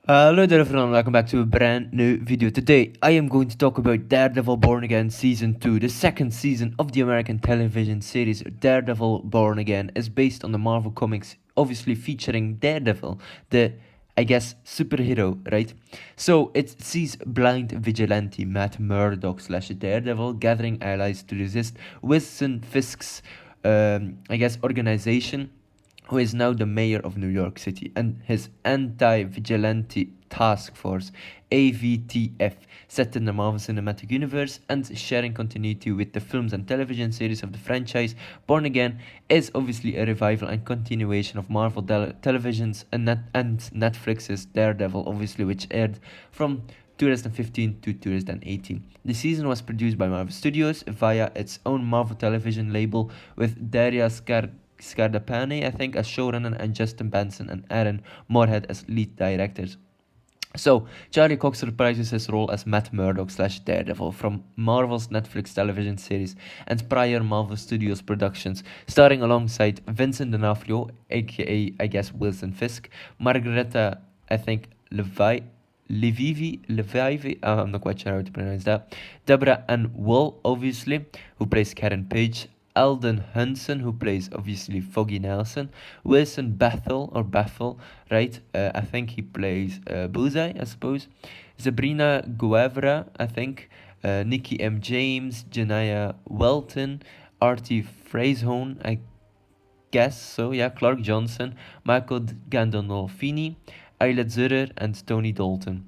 Hello there everyone, welcome back to a brand new video. Today I am going to talk about Daredevil Born Again Season 2. The second season of the American television series Daredevil Born Again is based on the Marvel Comics, obviously featuring Daredevil, the, I guess, superhero, right? So it sees blind vigilante Matt Murdock slash Daredevil gathering allies to resist Wilson Fisk's, I guess, organization, who is now the mayor of New York City, and his anti-vigilante task force, AVTF, set in the Marvel Cinematic Universe and sharing continuity with the films and television series of the franchise. Born Again is obviously a revival and continuation of Marvel television's and Netflix's Daredevil, obviously, which aired from 2015 to 2018. The season was produced by Marvel Studios via its own Marvel television label, with Daria Scardapane, I think, as showrunner, and Justin Benson and Aaron Moorhead as lead directors. So, Charlie Cox reprises his role as Matt Murdock slash Daredevil from Marvel's Netflix television series and prior Marvel Studios productions, starring alongside Vincent D'Onofrio, aka, I guess, Wilson Fisk, Margareta, I think, Levivi, I'm not quite sure how to pronounce that, Deborah Ann Wool, obviously, who plays Karen Page, Alden Hudson, who plays obviously Foggy Nelson, Wilson Bethel, right? I think he plays Bullseye, I suppose. Sabrina Guevara, I think. Nikki M. James, Janaya Welton, Artie Freyshone, I guess so, yeah. Clark Johnson, Michael Gandolfini, Ayla Zurer, and Tony Dalton,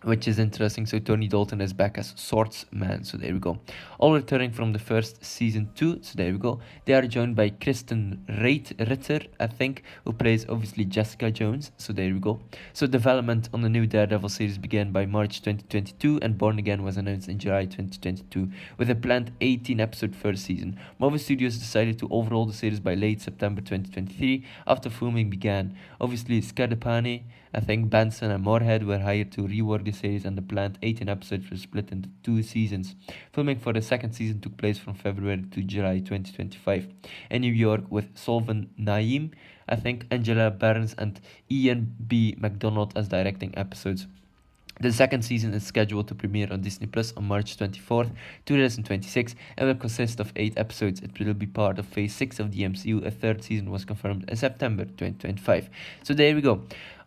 which is interesting. So Tony Dalton is back as Swordsman, so there we go. All returning from the first season 2, so there we go. They are joined by Kristen Ritter, I think, who plays obviously Jessica Jones, so there we go. So development on the new Daredevil series began by March 2022, and Born Again was announced in July 2022, with a planned 18-episode first season. Marvel Studios decided to overhaul the series by late September 2023, after filming began. Obviously, Scardapane, I think, Benson and Moorhead were hired to rework the series, and the planned 18 episodes were split into 2 seasons. Filming for the second season took place from February to July 2025 in New York, with Solvan Naim, I think, Angela Barnes, and Ian B. McDonald as directing episodes. The second season is scheduled to premiere on Disney Plus on March 24th, 2026, and will consist of 8 episodes. It will be part of Phase 6 of the MCU. A third season was confirmed in September 2025. So there we go.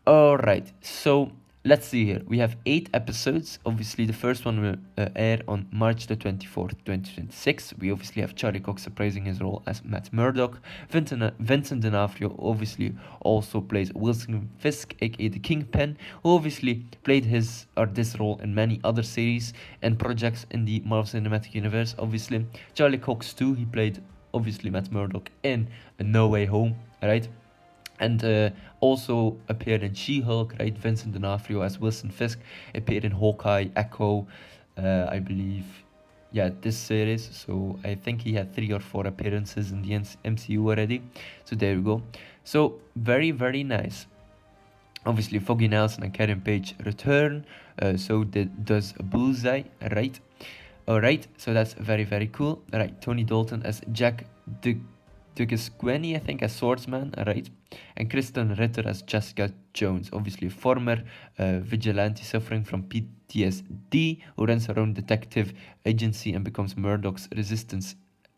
Alright, so let's see here. We have 8 episodes. Obviously, the first one will air on March the 24th, 2026. We obviously have Charlie Cox reprising his role as Matt Murdock. Vincent D'Onofrio obviously also plays Wilson Fisk, aka the Kingpin, who obviously played his or this role in many other series and projects in the Marvel Cinematic Universe. Obviously, Charlie Cox too, he played obviously Matt Murdock in No Way Home, right? And also appeared in She-Hulk, right? Vincent D'Onofrio as Wilson Fisk appeared in Hawkeye, Echo, I believe, yeah, this series. So I think he had 3 or 4 appearances in the MCU already. So there we go. So very, very nice. Obviously, Foggy Nelson and Karen Page return. So does Bullseye, right? Alright, so that's very, very cool. Alright, Tony Dalton as Jack Dugasqueni, I think, as Swordsman, right? And Kristen Ritter as Jessica Jones, obviously a former vigilante suffering from PTSD, who runs her own detective agency and becomes Murdoch's resistance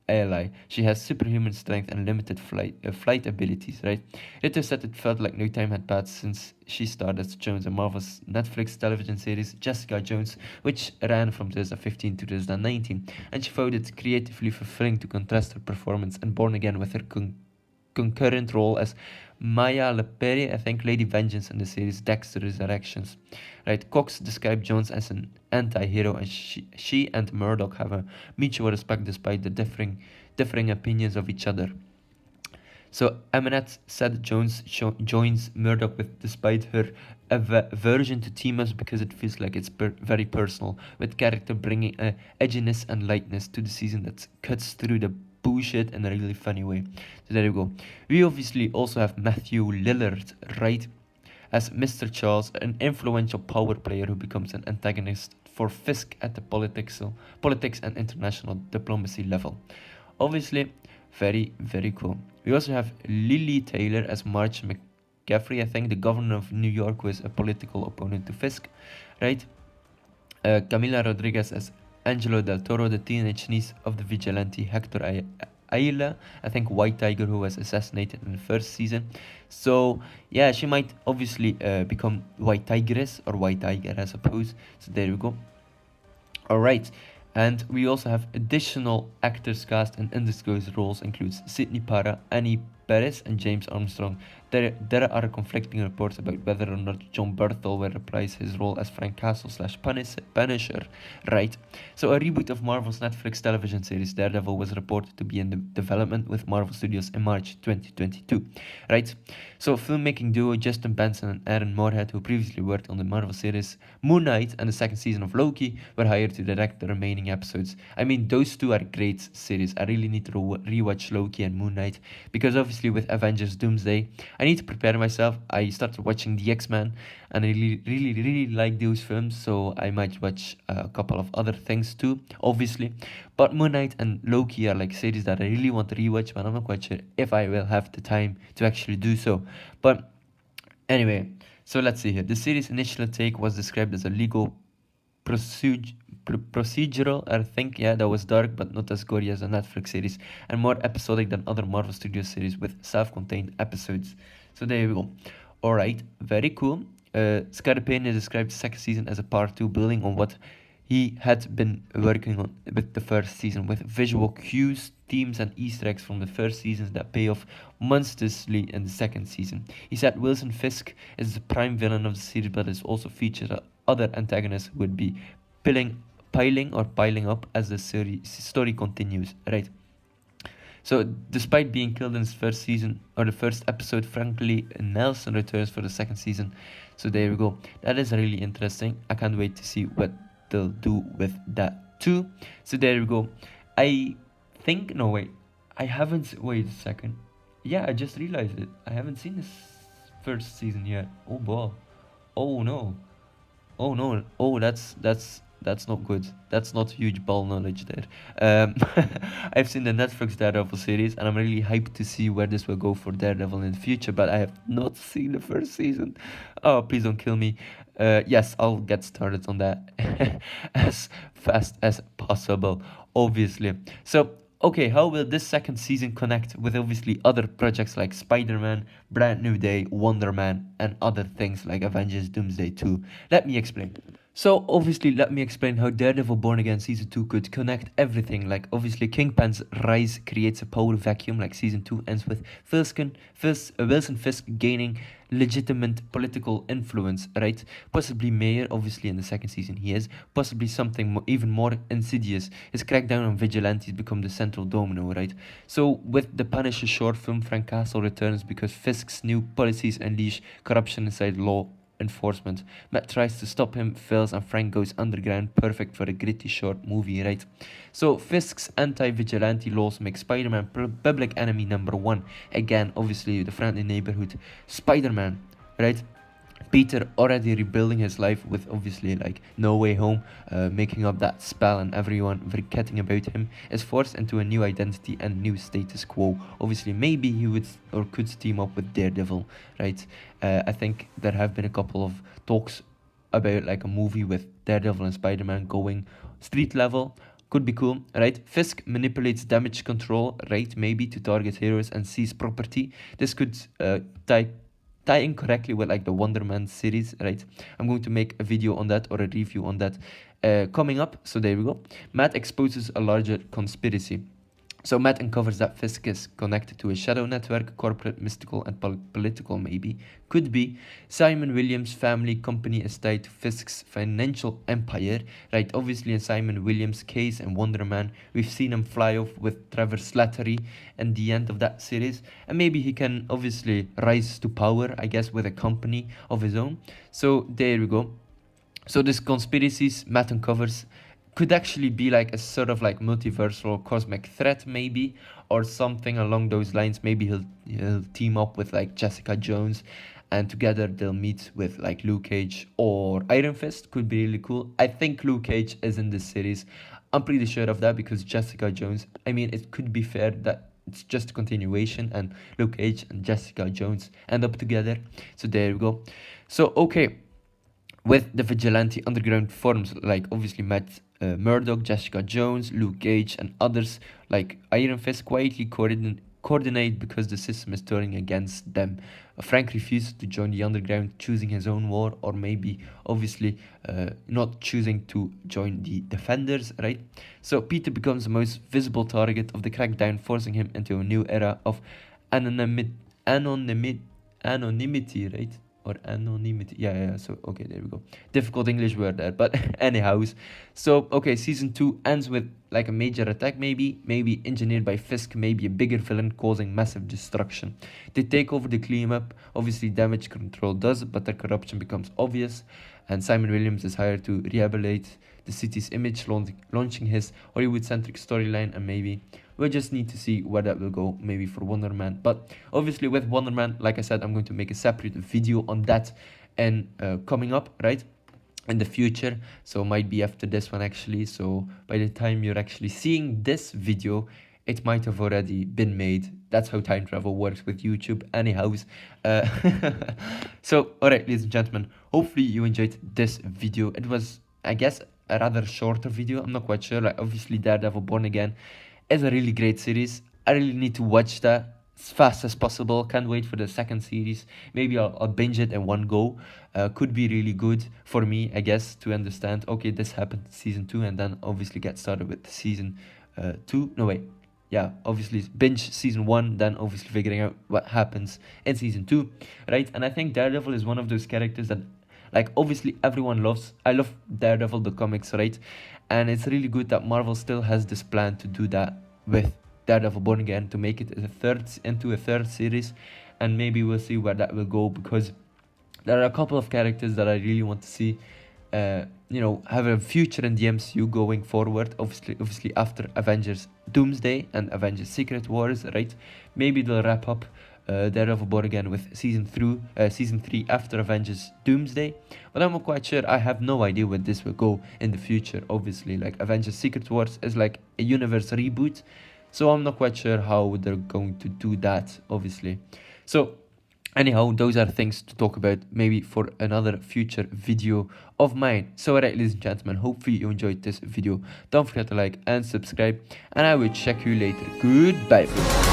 ally. She has superhuman strength and limited flight abilities, right? Ritter said it felt like no time had passed since she starred as Jones in Marvel's Netflix television series Jessica Jones, which ran from 2015 to 2019, and she found it creatively fulfilling to contrast her performance in Born Again with her concurrent role as Maya Lepere, I think, Lady Vengeance in the series Dexter Resurrections. Right, Cox described Jones as an anti-hero, and she and Murdoch have a mutual respect despite the differing opinions of each other. So Eminet said Jones joins Murdoch despite her aversion to team-ups because it feels like it's very personal, with character bringing a edginess and lightness to the season that cuts through the bullshit in a really funny way. So there you go. We obviously also have Matthew Lillard, right, as Mr. Charles, an influential power player who becomes an antagonist for Fisk at the politics and international diplomacy level. Obviously, very, very cool. We also have Lily Taylor as Marge Caffrey, I think, the governor of New York, was a political opponent to Fisk, right? Camila Rodriguez as Angelo Del Toro, the teenage niece of the vigilante Hector Ayla, I think White Tiger, who was assassinated in the first season. So yeah, she might obviously become White Tigress or White Tiger, I suppose. So there we go. Alright, and we also have additional actors cast in undisclosed roles, includes Sidney Para, Annie Perez, and James Armstrong. There are conflicting reports about whether or not John Berthel will reprise his role as Frank Castle / Punisher, right? So a reboot of Marvel's Netflix television series Daredevil was reported to be in development with Marvel Studios in March 2022, right? So filmmaking duo Justin Benson and Aaron Moorhead, who previously worked on the Marvel series Moon Knight and the second season of Loki, were hired to direct the remaining episodes. I mean, those two are great series. I really need to rewatch Loki and Moon Knight, because obviously with Avengers Doomsday, I need to prepare myself. I started watching the X-Men and I really like those films, so I might watch a couple of other things too, obviously. But Moon Knight and Loki are like series that I really want to rewatch, but I'm not quite sure if I will have the time to actually do so. But anyway, so let's see here. The series' initial take was described as a legal procedural, I think. Yeah, that was dark but not as gory as a Netflix series, and more episodic than other Marvel Studios series with self-contained episodes. So there we go. Alright, very cool. Scarpini described the second season as a part 2, building on what he had been working on with the first season, with visual cues, themes, and Easter eggs from the first seasons that pay off monstrously in the second season. He said Wilson Fisk is the prime villain of the series, but is also featured other antagonists would be piling up as the story continues, right? So, despite being killed in his first season, or the first episode, Franklin Nelson returns for the second season. So there we go. That is really interesting. I can't wait to see what they'll do with that too. So there we go. I think, no wait, I haven't, wait a second. Yeah, I just realized it. I haven't seen this first season yet. Oh boy. Oh no. Oh no. Oh, that's not good. That's not huge ball knowledge there. I've seen the Netflix Daredevil series, and I'm really hyped to see where this will go for Daredevil in the future, but I have not seen the first season. Oh, please don't kill me. Yes, I'll get started on that as fast as possible, obviously. So, okay, how will this second season connect with obviously other projects like Spider-Man, Brand New Day, Wonder Man, and other things like Avengers Doomsday 2? Let me explain. So obviously, let me explain how Daredevil Born Again Season 2 could connect everything. Like obviously, Kingpin's rise creates a power vacuum, like Season 2 ends with Wilson Fisk gaining legitimate political influence, right? Possibly mayor, obviously in the second season he is. Possibly something even more insidious. His crackdown on vigilantes become the central domino, right? So with the Punisher short film, Frank Castle returns because Fisk's new policies unleash corruption inside law enforcement. Matt tries to stop him, fails, and Frank goes underground. Perfect for a gritty short movie, right? So Fisk's anti-vigilante laws make Spider-Man public enemy number 1. Again, obviously the friendly neighborhood Spider-Man, right? Peter, already rebuilding his life with obviously like No Way Home, making up that spell and everyone forgetting about him, is forced into a new identity and new status quo. Obviously, maybe he would or could team up with Daredevil, right? I think there have been a couple of talks about like a movie with Daredevil and Spider-Man going street level. Could be cool, right? Fisk manipulates damage control, right? Maybe to target heroes and seize property. This could tie in correctly with like the Wonder Man series, right? I'm going to make a video on that or a review on that coming up. So there we go. Matt exposes a larger conspiracy. So Matt uncovers that Fisk is connected to a shadow network, corporate, mystical, and political maybe. Could be. Simon Williams' family company is tied to Fisk's financial empire, right? Obviously in Simon Williams' case and Wonder Man, we've seen him fly off with Trevor Slattery in the end of that series. And maybe he can obviously rise to power, I guess, with a company of his own. So there we go. So this conspiracies Matt uncovers could actually be like a sort of like multiversal cosmic threat maybe, or something along those lines. Maybe he'll team up with like Jessica Jones, and together they'll meet with like Luke Cage or Iron Fist. Could be really cool. I think Luke Cage is in this series. I'm pretty sure of that because Jessica Jones, I mean, it could be fair that it's just a continuation, and Luke Cage and Jessica Jones end up together. So there we go. So okay, with the vigilante underground forms like obviously Matt Murdock, Jessica Jones, Luke Cage, and others like Iron Fist quietly coordinate because the system is turning against them. Frank refuses to join the underground, choosing his own war, or maybe obviously not choosing to join the Defenders, right? So Peter becomes the most visible target of the crackdown, forcing him into a new era of anonymity, right? Or anonymity. Yeah. So, okay, there we go. Difficult English word there. But anyhows. So, okay, season 2 ends with like a major attack, maybe engineered by Fisk, maybe a bigger villain causing massive destruction. They take over the cleanup. Obviously, damage control does, but their corruption becomes obvious. And Simon Williams is hired to rehabilitate the city's image, launching his Hollywood-centric storyline, and maybe we just need to see where that will go, maybe for Wonder Man. But obviously with Wonder Man, like I said, I'm going to make a separate video on that and coming up, right, in the future. So might be after this one actually. So by the time you're actually seeing this video, it might have already been made. That's how time travel works with YouTube. Anyhows, so all right, ladies and gentlemen, hopefully you enjoyed this video. It was, I guess, a rather shorter video. I'm not quite sure. Like obviously Daredevil Born Again is a really great series. I really need to watch that as fast as possible. Can't wait for the second series. Maybe I'll binge it in one go. Could be really good for me, I guess, to understand, okay, this happened season 2, and then obviously get started with season 2. No, wait. Yeah, obviously binge season 1, then obviously figuring out what happens in season 2, right? And I think Daredevil is one of those characters that, like, obviously everyone loves. I love Daredevil, the comics, right? And it's really good that Marvel still has this plan to do that with Daredevil Born Again, to make it into a third series. And maybe we'll see where that will go, because there are a couple of characters that I really want to see have a future in the MCU going forward. Obviously after Avengers Doomsday and Avengers Secret Wars, right? Maybe they'll wrap up Daredevil Born Again with season 3 after Avengers Doomsday. But I'm not quite sure. I have no idea where this will go in the future. Obviously, like Avengers Secret Wars is like a universe reboot, so I'm not quite sure how they're going to do that, obviously. So anyhow, those are things to talk about maybe for another future video of mine. So alright, ladies and gentlemen, hopefully you enjoyed this video. Don't forget to like and subscribe, and I will check you later. Goodbye.